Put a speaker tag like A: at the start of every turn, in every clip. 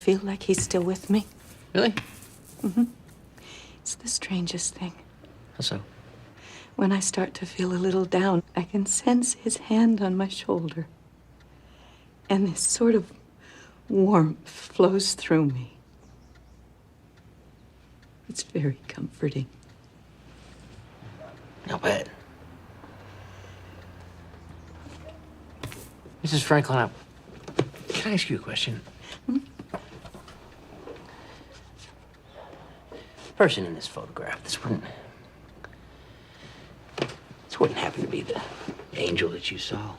A: Feel like he's still with me.
B: Really?
A: Mm-hmm. It's the strangest thing.
B: How so?
A: When I start to feel a little down, I can sense his hand on my shoulder. And this sort of warmth flows through me. It's very comforting.
B: I'll bet. Mrs. Franklin, can I ask you a question?
A: Hmm?
B: Person in this photograph, this wouldn't happen to be the angel that you saw,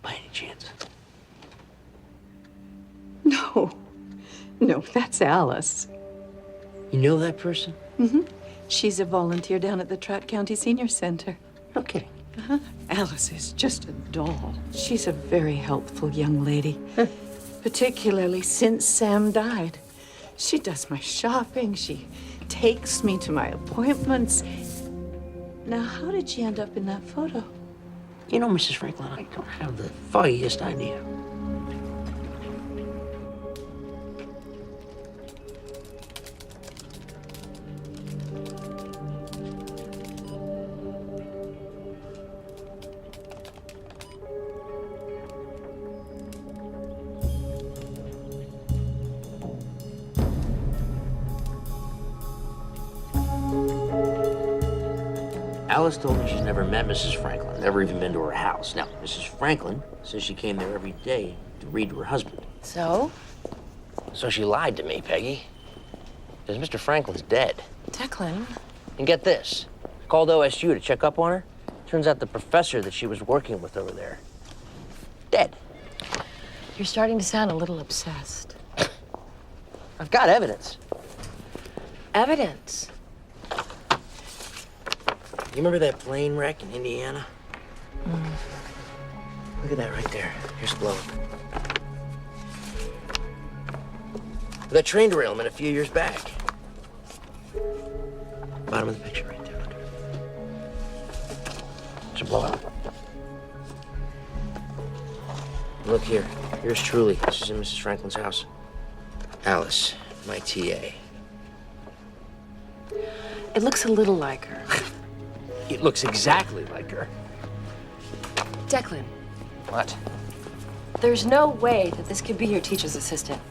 B: by any chance?
A: No. No, that's Alice.
B: You know that person?
A: Mm-hmm. She's a volunteer down at the Trout County Senior Center.
B: No kidding.
A: Uh-huh. Alice is just a doll. She's a very helpful young lady, particularly since Sam died. She does my shopping. She takes me to my appointments. Now, how did she end up in that photo?
B: You know, Mrs. Franklin, I don't have the foggiest idea. Alice told me she's never met Mrs. Franklin, never even been to her house. Now, Mrs. Franklin says she came there every day to read to her husband.
C: So?
B: So she lied to me, Peggy. Because Mr. Franklin's dead.
C: Declan?
B: And get this, called OSU to check up on her. Turns out the professor that she was working with over there, dead.
C: You're starting to sound a little obsessed.
B: I've got evidence.
C: Evidence?
B: You remember that plane wreck in Indiana? Look at that right there. Here's the blow. That train derailment a few years back. Bottom of the picture right there. Look at it. It's a blowout. Look here. Here's truly. This is in Mrs. Franklin's house. Alice, my TA.
C: It looks a little like her.
B: It looks exactly like her.
C: Declan,
B: What?
C: there's no way that this could be your teacher's assistant.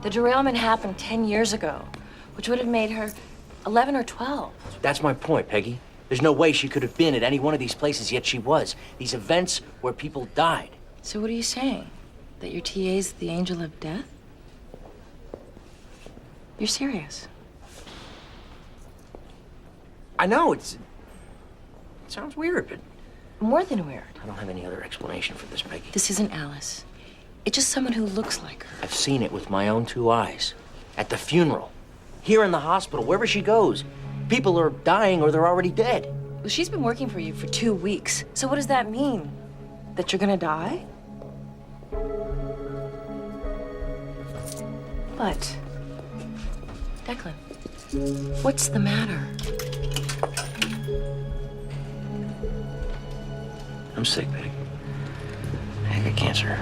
C: The derailment happened 10 years ago, which would have made her 11 or 12.
B: That's my point, Peggy. There's no way she could have been at any one of these places, yet she was. These events where people died.
C: So what are you saying? That your TA's the angel of death? You're serious?
B: I know, it sounds weird, but
C: More than weird.
B: I don't have any other explanation for this, Peggy.
C: This isn't Alice. It's just someone who looks like her.
B: I've seen it with my own two eyes. At the funeral, here in the hospital, wherever she goes. People are dying or they're already dead.
C: Well, she's been working for you for 2 weeks. So what does that mean? That you're gonna die? What? Declan, what's the matter?
B: I'm sick, Peg. I got cancer.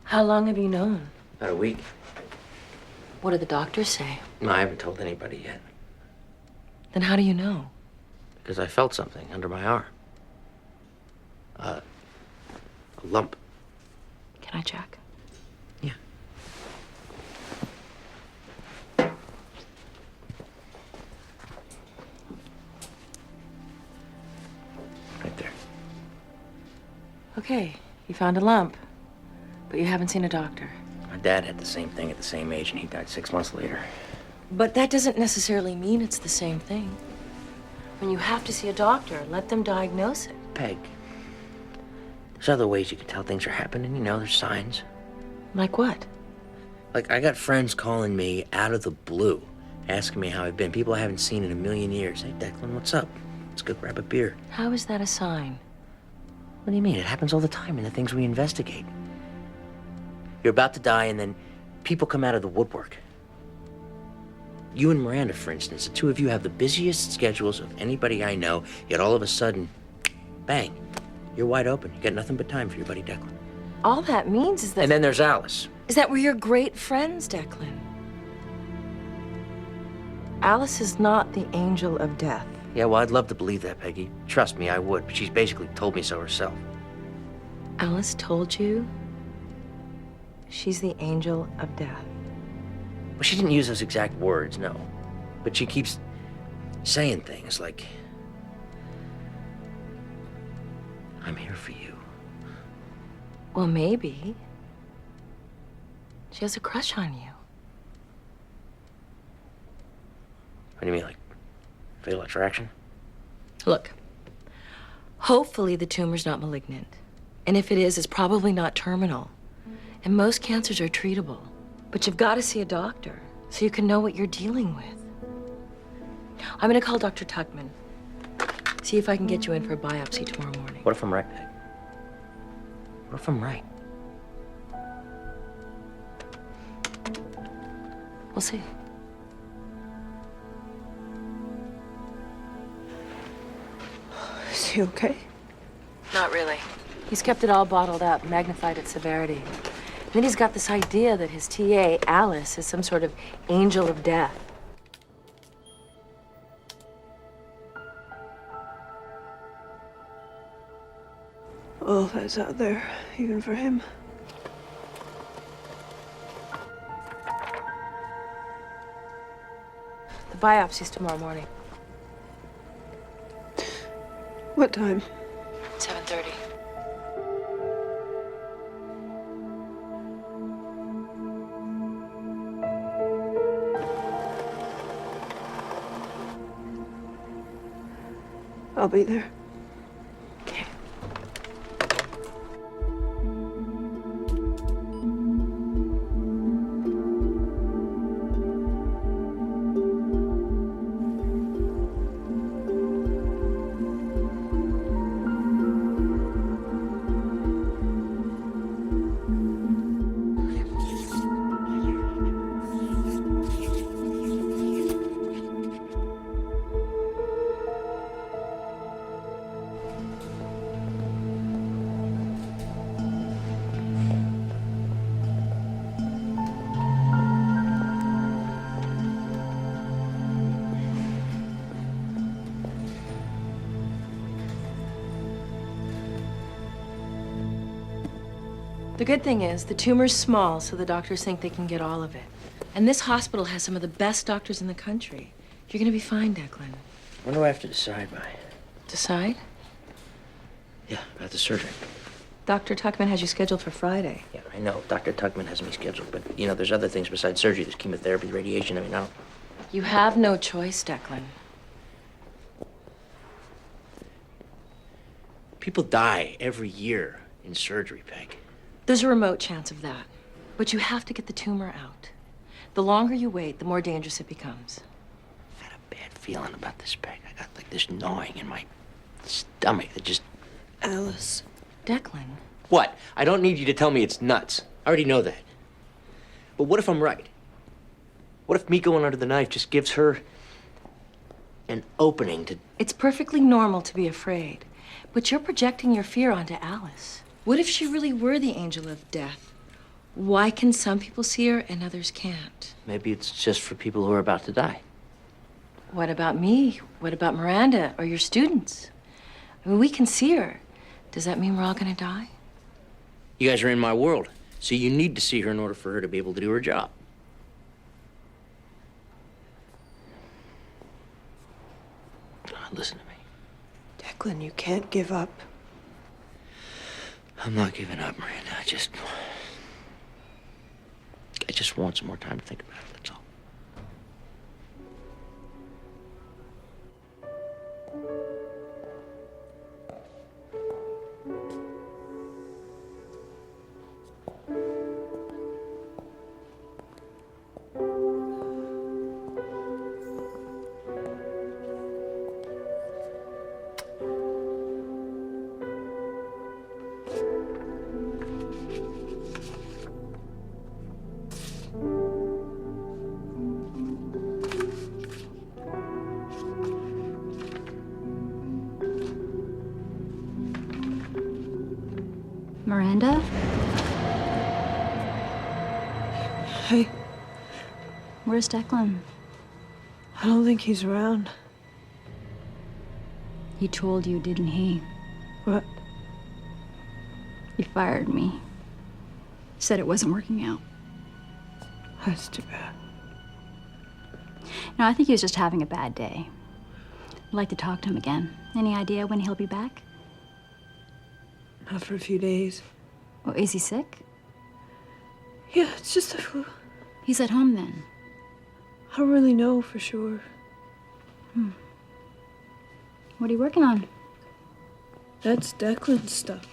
C: How long have you known?
B: About a week.
C: What did the doctors say?
B: No, I haven't told anybody yet.
C: Then how do you know?
B: Because I felt something under my arm. A lump.
C: Can I check?
B: Yeah. Right there.
C: Okay, you found a lump, but you haven't seen a doctor.
B: My dad had the same thing at the same age, and he died 6 months later.
C: But that doesn't necessarily mean it's the same thing. When you have to see a doctor, let them diagnose it.
B: Peg, there's other ways you can tell things are happening. You know, there's signs.
C: Like what?
B: Like, I got friends calling me out of the blue, asking me how I've been. People I haven't seen in a million years. Hey, Declan, what's up? Let's go grab a beer.
C: How is that a sign?
B: What do you mean? It happens all the time in the things we investigate. You're about to die, and then people come out of the woodwork. You and Miranda, for instance, the two of you have the busiest schedules of anybody I know, yet all of a sudden, bang, You're wide open. You got nothing but time for your buddy Declan.
C: All that means is that...
B: And then there's Alice.
C: Is that we're your great friends, Declan. Alice is not the angel of death.
B: Yeah, well, I'd love to believe that, Peggy. Trust me, I would. But she's basically told me so herself.
C: Alice told you she's the angel of death.
B: Well, she didn't use those exact words, no. But she keeps saying things like, I'm here for you.
C: Well, maybe. She has a crush on you.
B: What do you mean, like fatal attraction?
C: Look, hopefully the tumor's not malignant. And if it is, it's probably not terminal. And most cancers are treatable. But you've got to see a doctor so you can know what you're dealing with. I'm gonna call Dr. Tuckman. See if I can get you in for a biopsy tomorrow morning.
B: What if I'm right, Peg? What if I'm right?
C: We'll see.
A: Is he okay?
C: Not really. He's kept it all bottled up, magnified its severity. And then he's got this idea that his TA, Alice, is some sort of angel of death.
D: All that's out there, even for him.
C: The biopsy's tomorrow morning.
D: What time?
C: 7:30.
D: I'll be there.
C: Okay. The good thing is, the tumor's small, so the doctors think they can get all of it. And this hospital has some of the best doctors in the country. You're gonna be fine, Declan.
B: When do I have to decide by?
C: Decide?
B: Yeah, about the surgery.
C: Dr. Tuckman has you scheduled for Friday.
B: Yeah, I know. Dr. Tuckman has me scheduled, but, you know, there's other things besides surgery. There's chemotherapy, radiation. I mean, I don't...
C: You have no choice, Declan.
B: People die every year in surgery, Peg.
C: There's a remote chance of that. But you have to get the tumor out. The longer you wait, the more dangerous it becomes.
B: I've had a bad feeling about this, Peg. I got, like, this gnawing in my stomach that just...
D: Alice.
C: Declan.
B: What? I don't need you to tell me it's nuts. I already know that. But what if I'm right? What if me going under the knife just gives her an opening to...
C: It's perfectly normal to be afraid. But you're projecting your fear onto Alice. What if she really were the angel of death? Why can some people see her and others can't?
B: Maybe it's just for people who are about to die.
C: What about me? What about Miranda or your students? I mean, we can see her. Does that mean we're all gonna die?
B: You guys are in my world, so you need to see her in order for her to be able to do her job. Listen to me.
D: Declan, you can't give up.
B: I'm not giving up, Miranda. I just want some more time to think about it, that's all.
E: Miranda?
D: Hey,
E: Where's Declan?
D: I don't think he's around.
E: He told you, didn't he?
D: What?
E: He fired me. Said it wasn't working out.
D: That's too bad.
E: No, I think he was just having a bad day. I'd like to talk to him again. Any idea when he'll be back?
D: Not for a few days.
E: Oh, is he sick?
D: Yeah, it's just the flu.
E: He's at home then.
D: I don't really know for sure.
E: What are you working on?
D: That's Declan's stuff.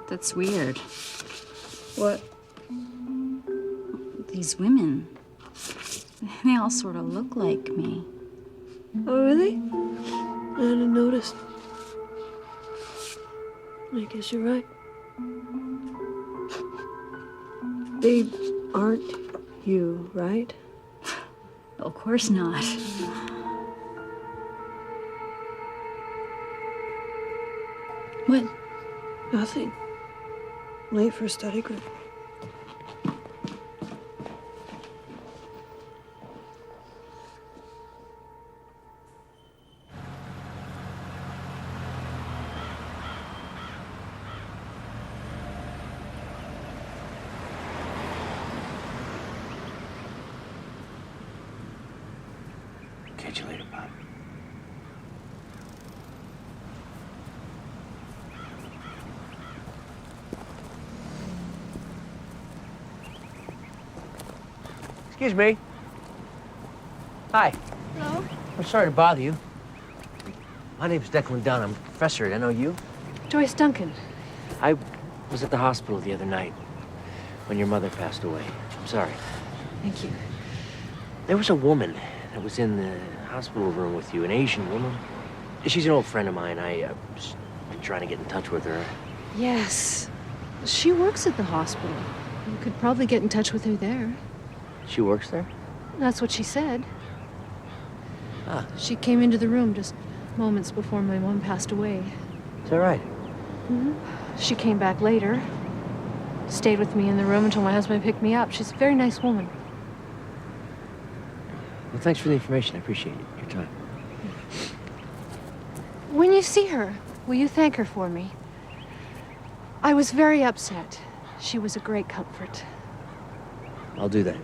E: That's weird.
D: What?
E: These women. They all sort of look like me.
D: Oh, really? I hadn't noticed. I guess you're right. They aren't you, right?
E: Of course not. What?
D: Nothing. Late for study group.
B: Catch you later, Bob. Excuse me. Hi.
A: Hello?
B: I'm sorry to bother you. My name's Declan Dunn. I'm a professor at NOU.
A: Joyce Duncan.
B: I was at the hospital the other night when your mother passed away. I'm sorry.
A: Thank you.
B: There was a woman that was in the hospital room with you, an Asian woman. She's an old friend of mine. I just been trying to get in touch with her.
F: Yes. She works at the hospital. You could probably get in touch with her there.
B: She works there?
F: That's what she said.
B: Ah,
F: She came into the room just moments before my mom passed away.
B: is that right?
F: She came back later, stayed with me in the room until my husband picked me up. She's a very nice woman.
B: Well, thanks for the information. I appreciate it. Your time.
F: When you see her, will you thank her for me? I was very upset. She was a great comfort.
B: I'll do that.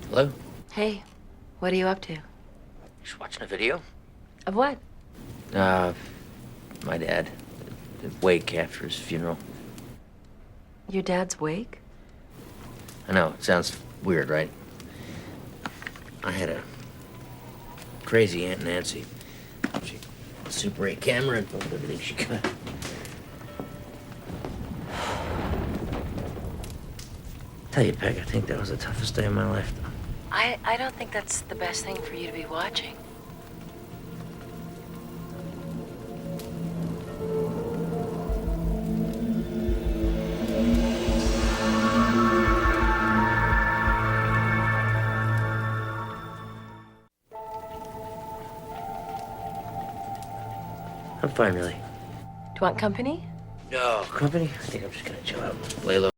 B: Hello?
C: Hey, what are you up to?
B: Just watching a video.
C: Of what?
B: My dad. The wake after his funeral.
C: Your dad's wake?
B: I know, it sounds weird, right? I had a crazy Aunt Nancy. She Super 8 camera and filmed everything she could. Tell you, Peg, I think that was the toughest day of my life.
C: I don't think that's the best thing for you to be watching.
B: I'm fine, really.
C: Do you want company?
B: No. Company? I think I'm just gonna chill out, lay low.